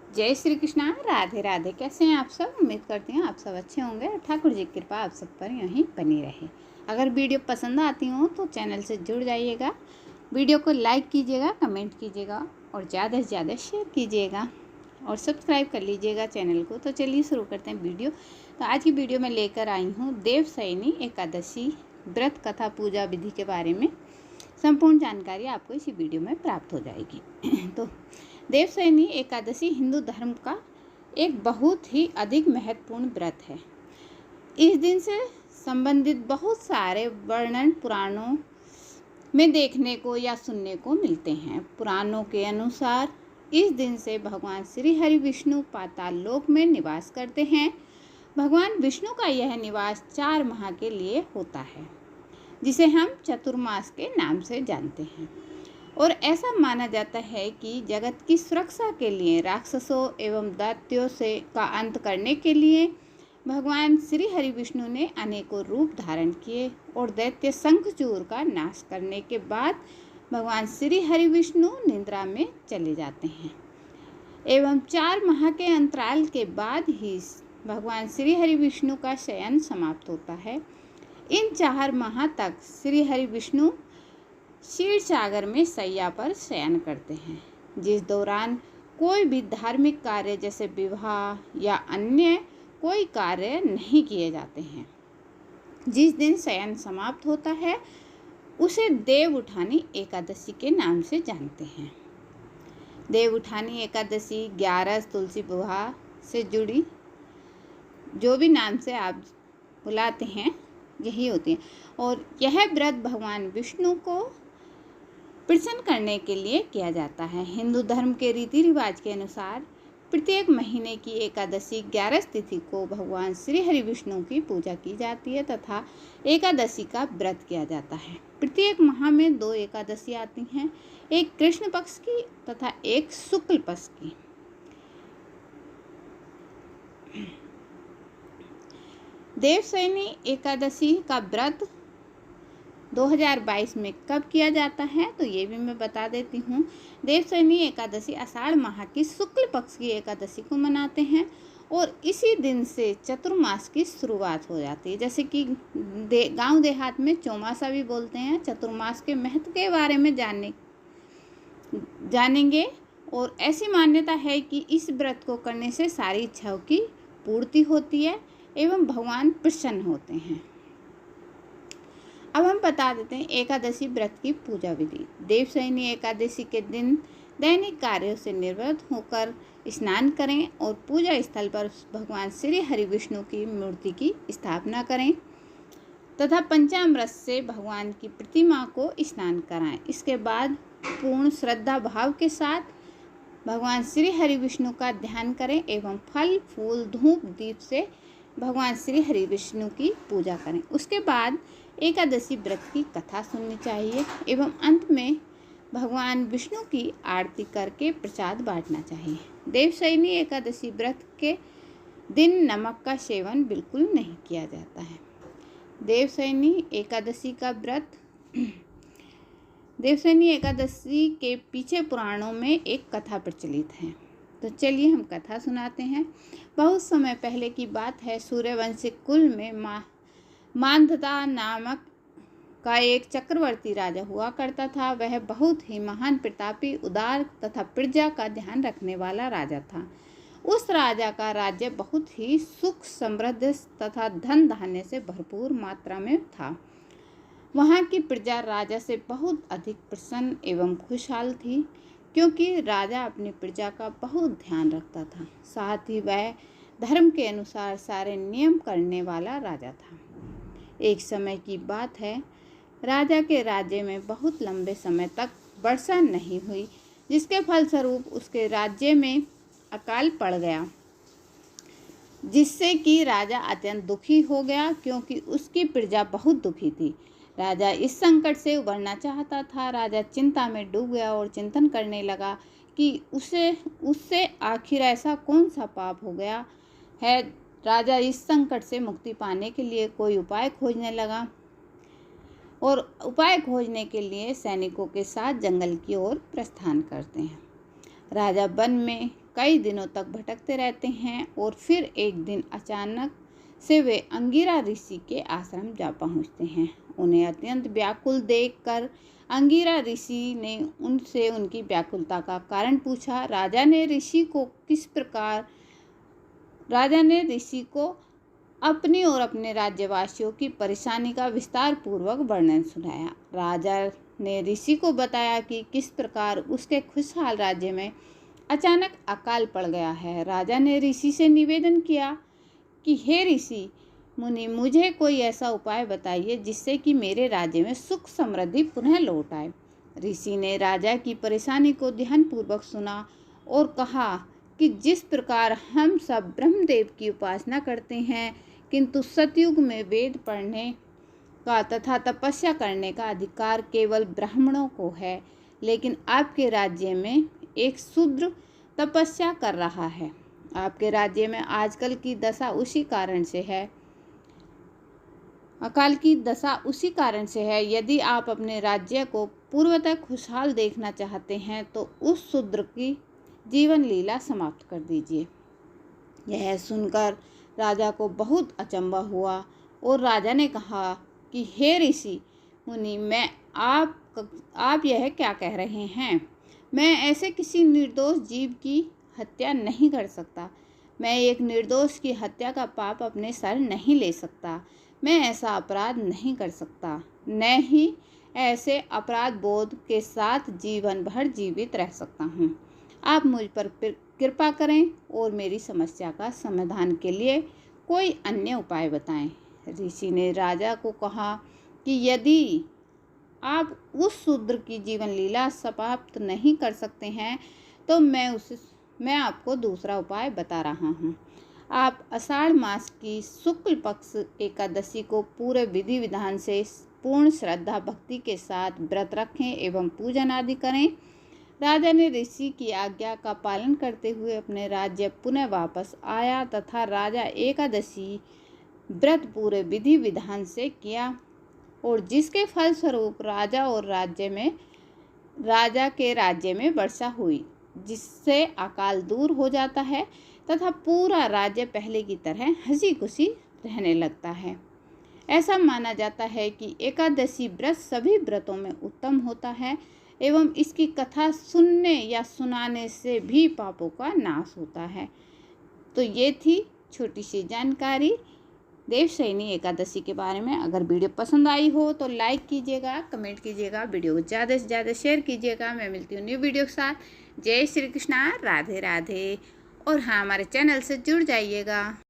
जय श्री कृष्णा। राधे राधे। कैसे हैं आप सब? उम्मीद करती हूँ आप सब अच्छे होंगे। ठाकुर जी की कृपा आप सब पर यूँ बनी रहे। अगर वीडियो पसंद आती हो तो चैनल से जुड़ जाइएगा, वीडियो को लाइक कीजिएगा, कमेंट कीजिएगा और ज़्यादा से ज़्यादा शेयर कीजिएगा और सब्सक्राइब कर लीजिएगा चैनल को। तो चलिए शुरू करते हैं वीडियो। तो आज की वीडियो में लेकर आई हूँ देवशयनी एकादशी व्रत कथा पूजा विधि के बारे में। संपूर्ण जानकारी आपको इसी वीडियो में प्राप्त हो जाएगी। तो देवशयनी एकादशी हिंदू धर्म का एक बहुत ही अधिक महत्वपूर्ण व्रत है। इस दिन से संबंधित बहुत सारे वर्णन पुराणों में देखने को या सुनने को मिलते हैं। पुराणों के अनुसार इस दिन से भगवान श्री हरि विष्णु पाताल लोक में निवास करते हैं। भगवान विष्णु का यह निवास 4 माह के लिए होता है, जिसे हम चतुर्मास के नाम से जानते हैं। और ऐसा माना जाता है कि जगत की सुरक्षा के लिए, राक्षसों एवं दैत्यों से का अंत करने के लिए भगवान श्री हरि विष्णु ने अनेकों रूप धारण किए और दैत्य शंखचूर का नाश करने के बाद भगवान श्री हरि विष्णु निद्रा में चले जाते हैं एवं 4 माह के अंतराल के बाद ही भगवान श्री हरि विष्णु का शयन समाप्त होता है। इन 4 माह तक श्री हरि विष्णु क्षीर सागर में शैया पर शयन करते हैं, जिस दौरान कोई भी धार्मिक कार्य जैसे विवाह या अन्य कोई कार्य नहीं किए जाते हैं। जिस दिन शयन समाप्त होता है उसे देव उठानी एकादशी के नाम से जानते हैं। देव उठानी एकादशी 11 तुलसी विवाह से जुड़ी जो भी नाम से आप बुलाते हैं यही होती है। और यह व्रत भगवान विष्णु को प्रसन्न करने के लिए किया जाता है। हिंदू धर्म के रीति रिवाज के अनुसार प्रत्येक महीने की एकादशी 11 तिथि को भगवान श्री हरि विष्णु की पूजा की जाती है तथा एकादशी का व्रत किया जाता है। प्रत्येक माह में 2 एकादशी आती हैं, एक कृष्ण पक्ष की तथा एक शुक्ल पक्ष की। देवशयनी एकादशी का व्रत 2022 में कब किया जाता है तो ये भी मैं बता देती हूँ। देवशयनी एकादशी आषाढ़ माह की शुक्ल पक्ष की एकादशी को मनाते हैं और इसी दिन से चतुर्मास की शुरुआत हो जाती है। जैसे कि गांव देहात में चौमासा भी बोलते हैं। चतुर्मास के महत्व के बारे में जानेंगे और ऐसी मान्यता है कि इस व्रत को करने से सारी इच्छाओं की पूर्ति होती है एवं भगवान प्रसन्न होते हैं। अब हम बता देते हैं एकादशी व्रत की पूजा विधि। देवशयनी एकादशी के दिन दैनिक कार्यों से निवृत्त होकर स्नान करें और पूजा स्थल पर भगवान श्री हरि विष्णु की मूर्ति की स्थापना करें तथा पंचामृत से भगवान की प्रतिमा को स्नान कराएं। इसके बाद पूर्ण श्रद्धा भाव के साथ भगवान श्री हरि विष्णु का ध्यान करें एवं फल फूल धूप दीप से भगवान श्री हरि विष्णु की पूजा करें। उसके बाद एकादशी व्रत की कथा सुननी चाहिए एवं अंत में भगवान विष्णु की आरती करके प्रसाद बांटना चाहिए। देवशयनी एकादशी व्रत के दिन नमक का सेवन बिल्कुल नहीं किया जाता है। देवशयनी एकादशी का व्रत देवशयनी एकादशी के पीछे पुराणों में एक कथा प्रचलित है। तो चलिए हम कथा सुनाते हैं। बहुत समय पहले की बात है। सूर्यवंशी कुल में मांधाता नामक का एक चक्रवर्ती राजा हुआ करता था। वह बहुत ही महान प्रतापी, उदार तथा प्रजा का ध्यान रखने वाला राजा था। उस राजा का राज्य बहुत ही सुख समृद्ध तथा धन धान्य से भरपूर मात्रा में था। वहाँ की प्रजा राजा से बहुत अधिक प्रसन्न एवं खुशहाल थी, क्योंकि राजा अपनी प्रजा का बहुत ध्यान रखता था। साथ ही वह धर्म के अनुसार सारे नियम करने वाला राजा था। एक समय की बात है, राजा के राज्य में बहुत लंबे समय तक वर्षा नहीं हुई, जिसके फलस्वरूप उसके राज्य में अकाल पड़ गया, जिससे कि राजा अत्यंत दुखी हो गया, क्योंकि उसकी प्रजा बहुत दुखी थी। राजा इस संकट से उबरना चाहता था। राजा चिंता में डूब गया और चिंतन करने लगा कि उससे आखिर ऐसा कौन सा पाप हो गया है। राजा इस संकट से मुक्ति पाने के लिए कोई उपाय खोजने लगा और उपाय खोजने के लिए सैनिकों के साथ जंगल की ओर प्रस्थान करते हैं। राजा वन में कई दिनों तक भटकते रहते हैं और फिर एक दिन अचानक से वे अंगिरा ऋषि के आश्रम जा पहुंचते हैं। उन्हें अत्यंत व्याकुल देखकर अंगिरा ऋषि ने उनसे उनकी व्याकुलता का कारण पूछा। राजा ने ऋषि को अपनी और अपने राज्यवासियों की परेशानी का विस्तार पूर्वक वर्णन सुनाया। राजा ने ऋषि को बताया कि किस प्रकार उसके खुशहाल राज्य में अचानक अकाल पड़ गया है। राजा ने ऋषि से निवेदन किया कि हे ऋषि मुनि, मुझे कोई ऐसा उपाय बताइए जिससे कि मेरे राज्य में सुख समृद्धि पुनः लौट आए। ऋषि ने राजा की परेशानी को ध्यानपूर्वक सुना और कहा कि जिस प्रकार हम सब ब्रह्मदेव की उपासना करते हैं, किंतु सतयुग में वेद पढ़ने का तथा तपस्या करने का अधिकार केवल ब्राह्मणों को है, लेकिन आपके राज्य में एक शूद्र तपस्या कर रहा है। आपके राज्य में आजकल की दशा उसी कारण से है अकाल की दशा उसी कारण से है। यदि आप अपने राज्य को पूर्वतः खुशहाल देखना चाहते हैं तो उस शूद्र की जीवन लीला समाप्त कर दीजिए। यह सुनकर राजा को बहुत अचंभा हुआ और राजा ने कहा कि हे ऋषि मुनि, आप यह क्या कह रहे हैं? मैं ऐसे किसी निर्दोष जीव की हत्या नहीं कर सकता। मैं एक निर्दोष की हत्या का पाप अपने सर नहीं ले सकता। मैं ऐसा अपराध नहीं कर सकता, न ही ऐसे अपराध बोध के साथ जीवन भर जीवित रह सकता हूँ। आप मुझ पर कृपा करें और मेरी समस्या का समाधान के लिए कोई अन्य उपाय बताएं। ऋषि ने राजा को कहा कि यदि आप उस शूद्र की जीवन लीला समाप्त नहीं कर सकते हैं तो मैं आपको दूसरा उपाय बता रहा हूँ। आप आषाढ़ मास की शुक्ल पक्ष एकादशी को पूरे विधि विधान से पूर्ण श्रद्धा भक्ति के साथ व्रत रखें एवं पूजन आदि करें। राजा ने ऋषि की आज्ञा का पालन करते हुए अपने राज्य पुनः वापस आया तथा राजा एकादशी व्रत पूरे विधि विधान से किया और जिसके फलस्वरूप राजा के राज्य में वर्षा हुई, जिससे अकाल दूर हो जाता है तथा पूरा राज्य पहले की तरह हंसी खुशी रहने लगता है। ऐसा माना जाता है कि एकादशी व्रत सभी व्रतों में उत्तम होता है एवं इसकी कथा सुनने या सुनाने से भी पापों का नाश होता है। तो ये थी छोटी सी जानकारी देवशयनी एकादशी के बारे में। अगर वीडियो पसंद आई हो तो लाइक कीजिएगा, कमेंट कीजिएगा, वीडियो को ज़्यादा से ज़्यादा शेयर कीजिएगा। मैं मिलती हूँ न्यू वीडियो के साथ। जय श्री कृष्णा, राधे राधे। और हाँ, हमारे चैनल से जुड़ जाइएगा।